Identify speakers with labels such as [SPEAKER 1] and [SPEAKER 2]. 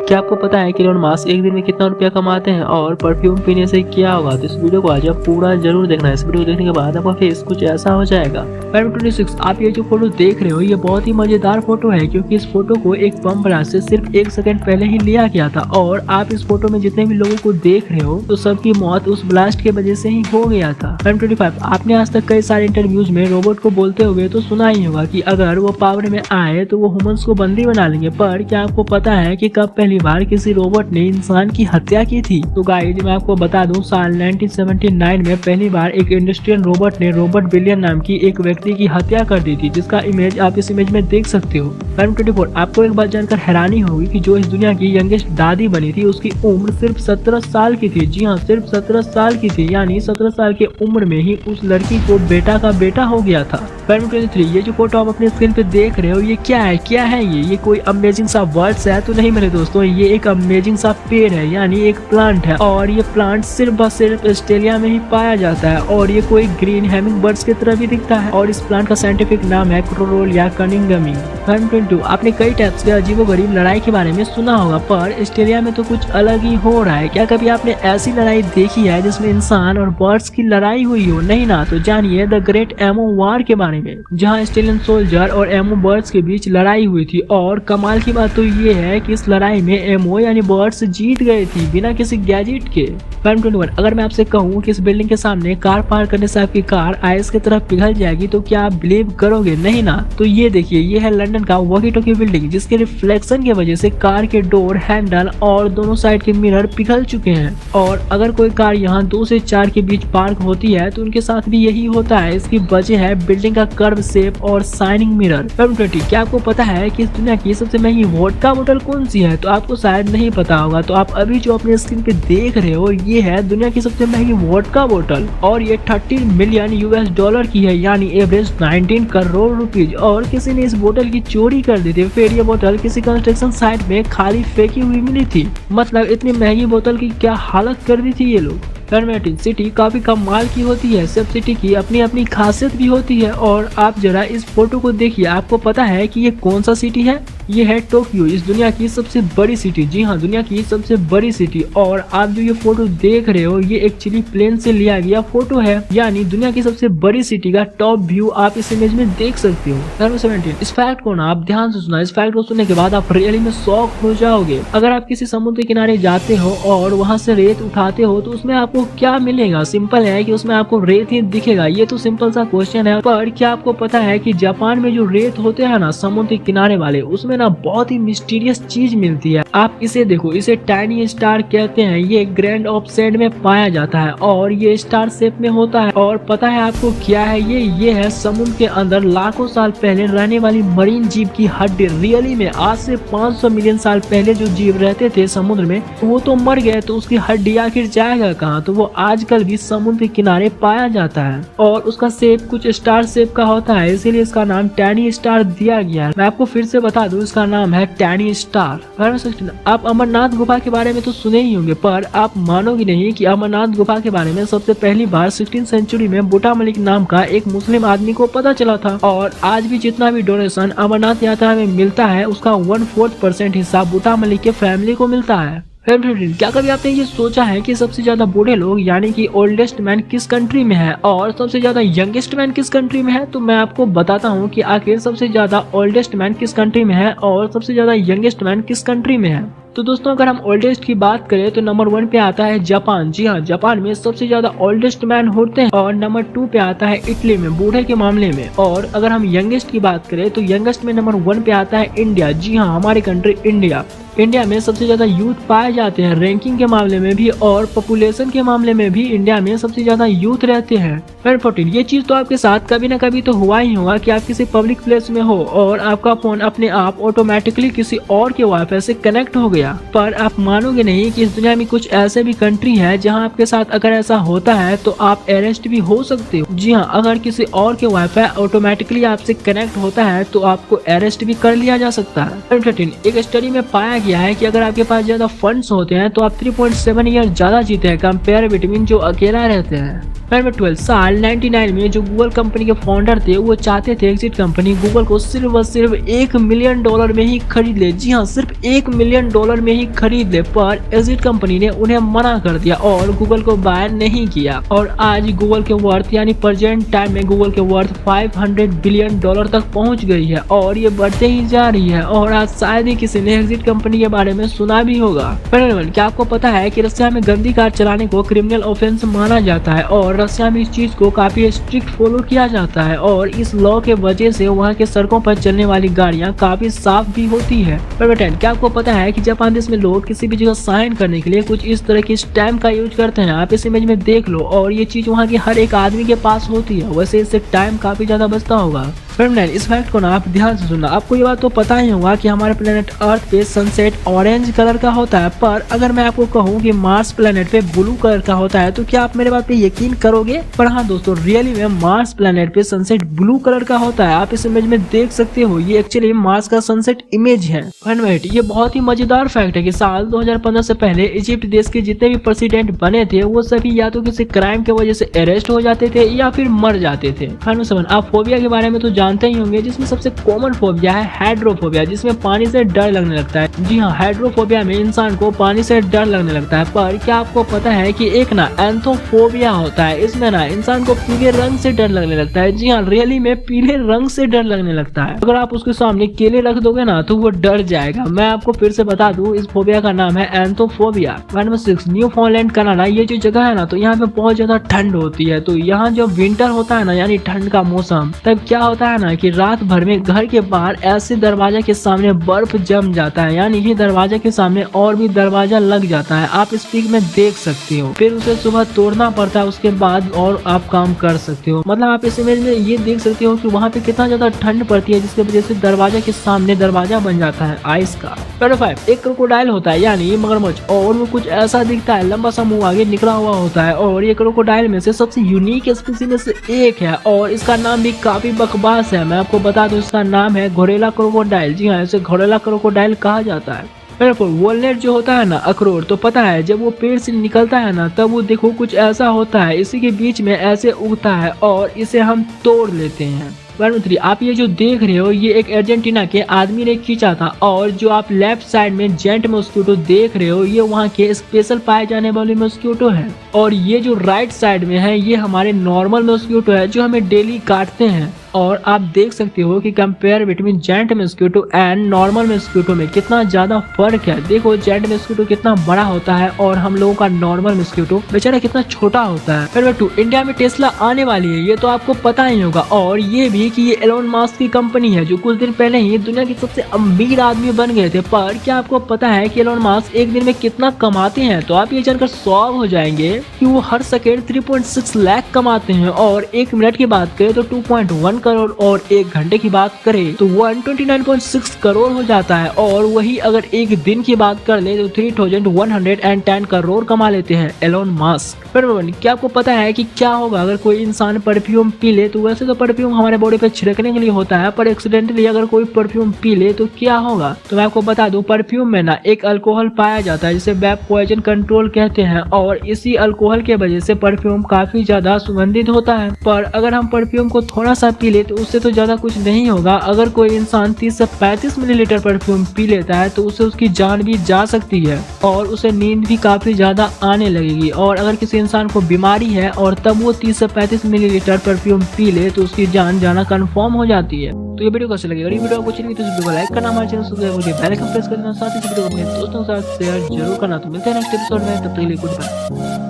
[SPEAKER 1] क्या आपको पता है कि इलोन मस्क एक दिन में कितना रुपया कमाते हैं और परफ्यूम पीने से क्या होगा? तो इस वीडियो को आज आप पूरा जरूर देखना है। इस वीडियो को देखने के बाद आपका फेस कुछ ऐसा हो जाएगा। 26 आप ये जो फोटो देख रहे हो ये बहुत ही मजेदार फोटो है, क्योंकि इस फोटो को एक बम ब्लास्ट से सिर्फ 1 सेकंड पहले ही लिया गया था और आप इस फोटो में जितने भी लोगों को देख रहे हो तो सबकी मौत उस ब्लास्ट के वजह से ही हो गया था। 25 आपने आज तक कई सारे इंटरव्यूज में रोबोट को बोलते हुए तो सुना ही होगा कि अगर वो पावर में आए तो वो ह्यूमंस को बंदी बना लेंगे, पर क्या आपको पता है कि कब पहली बार किसी रोबोट ने इंसान की हत्या की थी? तो गाइस मैं आपको बता दूं, साल 1979 में पहली बार एक इंडस्ट्रियल रोबोट ने रॉबर्ट विलियम नाम की एक व्यक्ति की हत्या कर दी थी, जिसका इमेज आप इस इमेज में देख सकते हो। 24 आपको एक बात जानकर हैरानी होगी कि जो इस दुनिया की यंगेस्ट दादी बनी थी उसकी उम्र सिर्फ 17 साल की थी। जी हाँ, सिर्फ 17 साल की थी, यानी 17 साल की उम्र में ही उस लड़की को बेटा का बेटा हो गया था। 23 ये जो फोटो आप अपने स्क्रीन पे देख रहे हो ये क्या है ये कोई अमेजिंग सा वर्ड्स है? तो नहीं मेरे दोस्तों, ये एक अमेजिंग सा पेड़ है, यानी एक प्लांट है और ये प्लांट सिर्फ ऑस्ट्रेलिया में ही पाया जाता है और ये कोई ग्रीन हैमिंग बर्ड्स की तरह भी दिखता है और इस प्लांट का साइंटिफिक नाम है क्रोरोलिया कनिंगमी। 22 आपने कई टाइप्स के अजीबोगरीब लड़ाई के बारे में सुना होगा, पर ऑस्ट्रेलिया में तो कुछ अलग ही हो रहा है। क्या कभी आपने ऐसी लड़ाई देखी है जिसमें इंसान और बर्ड्स की लड़ाई हुई हो? नहीं ना, तो जानिए द ग्रेट एमो वार के बारे में, जहां ऑस्ट्रेलियन सोल्जर और एमो बर्ड्स के बीच लड़ाई हुई थी। और कमाल की बात तो ये है कि इस लड़ाई में एमो यानी बर्ड्स जीत गए थी बिना किसी गैजेट के। 21 अगर मैं आपसे कहूँ कि इस बिल्डिंग के सामने कार पार्क करने से आपकी कार आइस की तरफ पिघल जाएगी तो क्या आप बिलीव करोगे? नहीं ना। तो ये देखिए, ये है लंदन का वॉकी टॉकी बिल्डिंग, जिसके रिफ्लेक्शन की वजह से कार के डोर, हैंडल और दोनों साइड के मिरर पिघल चुके हैं। और अगर कोई कार यहाँ 2 से 4 के बीच पार्क होती है तो उनके साथ भी यही होता है। इसकी वजह है बिल्डिंग का कर्व शेप और शाइनिंग मिरर। 20 क्या आपको पता है कि इस दुनिया की सबसे महंगी वोडका बोतल कौन सी है? तो आपको शायद नहीं पता होगा, तो आप अभी जो अपने स्क्रीन पे देख रहे हो ये है दुनिया की सबसे महंगी वोडका बोतल और ये 30 मिलियन US की है, यानी एवरेज 19 करोड़ रुपीज। और किसी ने इस बोतल की चोरी कर दी थी, फिर ये बोतल किसी कंस्ट्रक्शन साइट में खाली फेंकी हुई मिली थी। मतलब इतनी महंगी बोतल की क्या हालत कर दी थी ये लोग। सिटी काफी कमाल की होती है, सब सिटी की अपनी अपनी खासियत भी होती है। और आप जरा इस फोटो को देखिए, आपको पता है कि ये कौन सा सिटी है? ये है टोक्यो, इस दुनिया की सबसे बड़ी सिटी। जी हाँ, दुनिया की सबसे बड़ी सिटी। और आप जो ये फोटो देख रहे हो ये एक्चुअली प्लेन से लिया गया फोटो है, यानी दुनिया की सबसे बड़ी सिटी का टॉप व्यू आप इस इमेज में देख सकते हो। 17 इस फैक्ट को ना आप ध्यान से सुना, इस फैक्ट को सुनने के बाद आप रियली में शॉक हो जाओगे। अगर आप किसी समुद्र के किनारे जाते हो और वहाँ से रेत उठाते हो तो उसमें आपको क्या मिलेगा? सिंपल है कि उसमें आपको रेत ही दिखेगा। ये तो सिंपल सा क्वेश्चन है, पर क्या आपको पता है कि जापान में जो रेत होते हैं ना समुद्र के किनारे वाले, उसमें ना बहुत ही मिस्टीरियस चीज मिलती है। आप इसे देखो, इसे टाइनी स्टार कहते हैं। ये ग्रैंड ऑफ सैंड में पाया जाता है और ये स्टार शेप में होता है। और पता है आपको क्या है ये है समुद्र के अंदर लाखों साल पहले रहने वाली मरीन जीव की हड्डी। रियली में आज से 500 मिलियन साल पहले जो जीव रहते थे समुद्र में वो तो मर गए, तो उसकी हड्डी आखिर जाएगा कहाँ? तो वो आजकल भी समुद्र के किनारे पाया जाता है और उसका शेप कुछ स्टार शेप का होता है, इसीलिए इसका नाम टैनी स्टार दिया गया है। मैं आपको फिर से बता दूं, इसका नाम है टैनी स्टार। आप अमरनाथ गुफा के बारे में तो सुने ही होंगे, पर आप मानोगे नहीं कि अमरनाथ गुफा के बारे में सबसे पहली बार 16वीं सेंचुरी में बुटा मलिक नाम का एक मुस्लिम आदमी को पता चला था। और आज भी जितना भी डोनेशन अमरनाथ यात्रा में मिलता है उसका 1/4% हिस्सा बुटा मलिक के फैमिली को मिलता है। क्या कभी आपने ये सोचा है कि सबसे ज्यादा बूढ़े लोग यानी कि ओल्डेस्ट मैन किस कंट्री में है और सबसे ज्यादा यंगेस्ट मैन किस कंट्री में है? तो मैं आपको बताता हूँ कि आखिर सबसे ज्यादा ओल्डेस्ट मैन किस कंट्री में है और सबसे ज्यादा यंगेस्ट मैन किस कंट्री में है। तो दोस्तों अगर हम ओल्डेस्ट की बात करें तो नंबर 1 पे आता है जापान। जी हाँ, जापान में सबसे ज्यादा ओल्डेस्ट मैन होते हैं। और नंबर 2 पे आता है इटली में बूढ़े के मामले में। और अगर हम यंगेस्ट की बात करें तो यंगेस्ट में नंबर 1 पे आता है इंडिया। जी हाँ, हमारी कंट्री इंडिया में सबसे ज्यादा यूथ पाए जाते हैं रैंकिंग के मामले में भी और पॉपुलेशन के मामले में भी इंडिया में सबसे ज्यादा यूथ रहते हैं। 14 ये चीज तो आपके साथ कभी ना कभी तो हुआ ही होगा कि आप किसी पब्लिक प्लेस में हो और आपका फोन अपने आप ऑटोमेटिकली किसी और के वाईफाई से कनेक्ट हो गया। पर आप मानोगे नहीं कि इस दुनिया में कुछ ऐसे भी कंट्री है जहां आपके साथ अगर ऐसा होता है तो आप अरेस्ट भी हो सकते हो। जी हाँ, अगर किसी और के वाईफाई ऑटोमेटिकली आपसे कनेक्ट होता है तो आपको अरेस्ट भी कर लिया जा सकता है। 13 एक स्टडी में पाया गया है कि अगर आपके पास ज्यादा फंड्स होते हैं तो आप 3.7 ईयर ज्यादा जीते हैं कंपेयर बिटवीन जो अकेला रहते हैं। नंबर 12 साल 99 में जो गूगल कंपनी के फाउंडर थे वो चाहते थे एग्जिट कंपनी गूगल को सिर्फ और सिर्फ $1 मिलियन में ही खरीद ले। जी हाँ, सिर्फ $1 मिलियन में ही खरीद ले, पर एग्जिट कंपनी ने उन्हें मना कर दिया और गूगल को बाय नहीं किया। और आज गूगल के वर्थ यानी प्रेजेंट टाइम में गूगल के वर्थ $500 बिलियन तक पहुंच गई है और ये बढ़ते ही जा रही है। और आज शायद ही किसी ने एग्जिट कंपनी के बारे में सुना भी होगा। क्या आपको पता है कि रशिया में गंदी कार चलाने को क्रिमिनल ऑफेंस माना जाता है और रशिया में इस चीज को काफी स्ट्रिक्ट फॉलो किया जाता है और इस लॉ के वजह से वहाँ के सड़कों पर चलने वाली गाड़ियाँ काफी साफ भी होती है। क्या आपको पता है कि जापान देश में लोग किसी भी जगह साइन करने के लिए कुछ इस तरह की स्टैम्प का यूज करते हैं। आप इस इमेज में देख लो और ये चीज वहाँ के हर एक आदमी के पास होती है। वैसे इससे टाइम काफी ज्यादा बचता होगा। इस फैक्ट को ना आप ध्यान से सुनना। आपको ये बात तो पता ही होगा कि हमारे प्लेनेट अर्थ पे सनसेट ऑरेंज कलर का होता है, पर अगर मैं आपको कहूँ कि मार्स प्लेनेट पे ब्लू कलर का होता है तो क्या आप मेरे बात पे यकीन करोगे? पर हाँ दोस्तों, रियली में मार्स प्लेनेट पे सनसेट ब्लू कलर का होता है। आप इस इमेज में देख सकते हो, ये एक्चुअली मार्स का सनसेट इमेज है। ये बहुत ही मजेदार फैक्ट है कि साल 2015 से पहले इजिप्ट देश के जितने भी प्रेसिडेंट बने थे वो सभी या तो किसी क्राइम की वजह से अरेस्ट हो जाते थे या फिर मर जाते थे। आप फोबिया के बारे में तो जानते ही होंगे, जिसमें सबसे कॉमन फोबिया है हाइड्रोफोबिया, जिसमें पानी से डर लगने लगता है। जी हाँ, हाइड्रोफोबिया में इंसान को पानी से डर लगने लगता है। पर क्या आपको पता है कि एक ना एंथोफोबिया होता है, इसमें ना इंसान को पीले रंग से डर लगने लगता है। जी हाँ, रियली में पीले रंग से डर लगने लगता है। अगर आप उसके सामने केले रख दोगे ना तो वो डर जाएगा। मैं आपको फिर से बता दूं, इस फोबिया का नाम है एंथोफोबिया। नंबर 6 न्यूफाउंडलैंड कनाडा, ये जो जगह है ना तो यहाँ पे बहुत ज्यादा ठंड होती है। तो यहाँ जब विंटर होता है ना यानी ठंड का मौसम, तब क्या होता है ना कि रात भर में घर के बाहर ऐसे दरवाजा के सामने बर्फ जम जाता है, यानी कि दरवाजे के सामने और भी दरवाजा लग जाता है। आप इस पिक में देख सकते हो। फिर उसे सुबह तोड़ना पड़ता है, उसके बाद और आप काम कर सकते हो। मतलब आप इस इमेज में ये देख सकते हो कि वहाँ पे कितना ज्यादा ठंड पड़ती है, जिसकी वजह से दरवाजा के सामने दरवाजा बन जाता है आइस का। नंबर 5 एक क्रोकोडाइल होता है यानी मगरमच्छ, और वो कुछ ऐसा दिखता है, लंबा सा मुंह आगे निकला हुआ होता है और ये क्रोकोडाइल में से सबसे यूनिक स्पीशीज में से एक है और इसका नाम भी काफी बकवास है। मैं आपको बता दूं, इसका नाम है घोरेला क्रोकोडाइल। जी हाँ, इसे घोरेला क्रोकोडाइल कहा जाता है। वॉलनट जो होता है ना, अखरोट, तो पता है जब वो पेड़ से निकलता है ना तब वो देखो कुछ ऐसा होता है, इसी के बीच में ऐसे उगता है और इसे हम तोड़ लेते हैं। 1 आप ये जो देख रहे हो ये एक अर्जेंटीना के आदमी ने खींचा था और जो आप लेफ्ट साइड में जेंट मॉस्किटो देख रहे हो ये वहाँ के स्पेशल पाए जाने वाले मॉस्किटो है और ये जो राइट साइड में है ये हमारे नॉर्मल मॉस्किटो है जो हमें डेली काटते हैं। और आप देख सकते हो कि compare between gent mosquito and normal mosquito में कितना ज्यादा फर्क है। देखो जेंट मॉस्किटो कितना बड़ा होता है और हम लोगों का नॉर्मल मॉस्किटो बेचारा कितना छोटा होता है। नंबर 2 इंडिया में टेस्ला आने वाली है, ये तो आपको पता ही होगा। और ये भी कि ये एलोन मस्क की कंपनी है जो कुछ दिन पहले ही दुनिया के सबसे अमीर आदमी बन गए थे। पर क्या आपको पता है कि एलोन मस्क एक दिन में कितना कमाते हैं? तो आप ये जानकर शॉक हो जाएंगे कि वो हर सेकेंड 3.6 लाख कमाते हैं और 1 मिनट की बात करें तो 2.1 करोड़ और 1 घंटे की बात करें तो 129.6 करोड़ हो जाता है। और वही अगर एक दिन की बात कर ले तो 3110 करोड़ कमा लेते हैं एलोन मस्क। क्या आपको पता है कि क्या होगा अगर कोई इंसान परफ्यूम पी ले? तो वैसे तो परफ्यूम हमारे बॉडी पे छिड़कने के लिए होता है, पर एक्सीडेंटली अगर कोई परफ्यूम पी ले तो क्या होगा? तो मैं आपको बता दूं, परफ्यूम में ना एक अल्कोहल पाया जाता है जिसे बैक पॉइजन कंट्रोल कहते हैं और इसी अल्कोहल के वजह से परफ्यूम काफी ज्यादा सुगंधित होता है। पर अगर हम परफ्यूम को थोड़ा सा पी ले तो उससे तो ज्यादा कुछ नहीं होगा। अगर कोई इंसान 30 से 35 मिलीलीटर परफ्यूम पी लेता है तो उससे उसकी जान भी जा सकती है और उसे नींद भी काफी ज्यादा आने लगेगी। और अगर किसी इंसान को बीमारी है और तब वो 30 से 35 मिलीलीटर परफ्यूम पी ले तो उसकी जान जाना कंफर्म हो जाती है। तो ये वीडियो कैसे लगी? अगर ये वीडियो आपको अच्छी लगी तो इस वीडियो को लाइक करना, हमारे चैनल सब्सक्राइब करके बेल आइकन प्रेस कर देना, साथ ही इस वीडियो को अपने दोस्तों के साथ शेयर जरूर करना। तो मिलते हैं नेक्स्ट एपिसोड में, तब तक के लिए गुड बाय।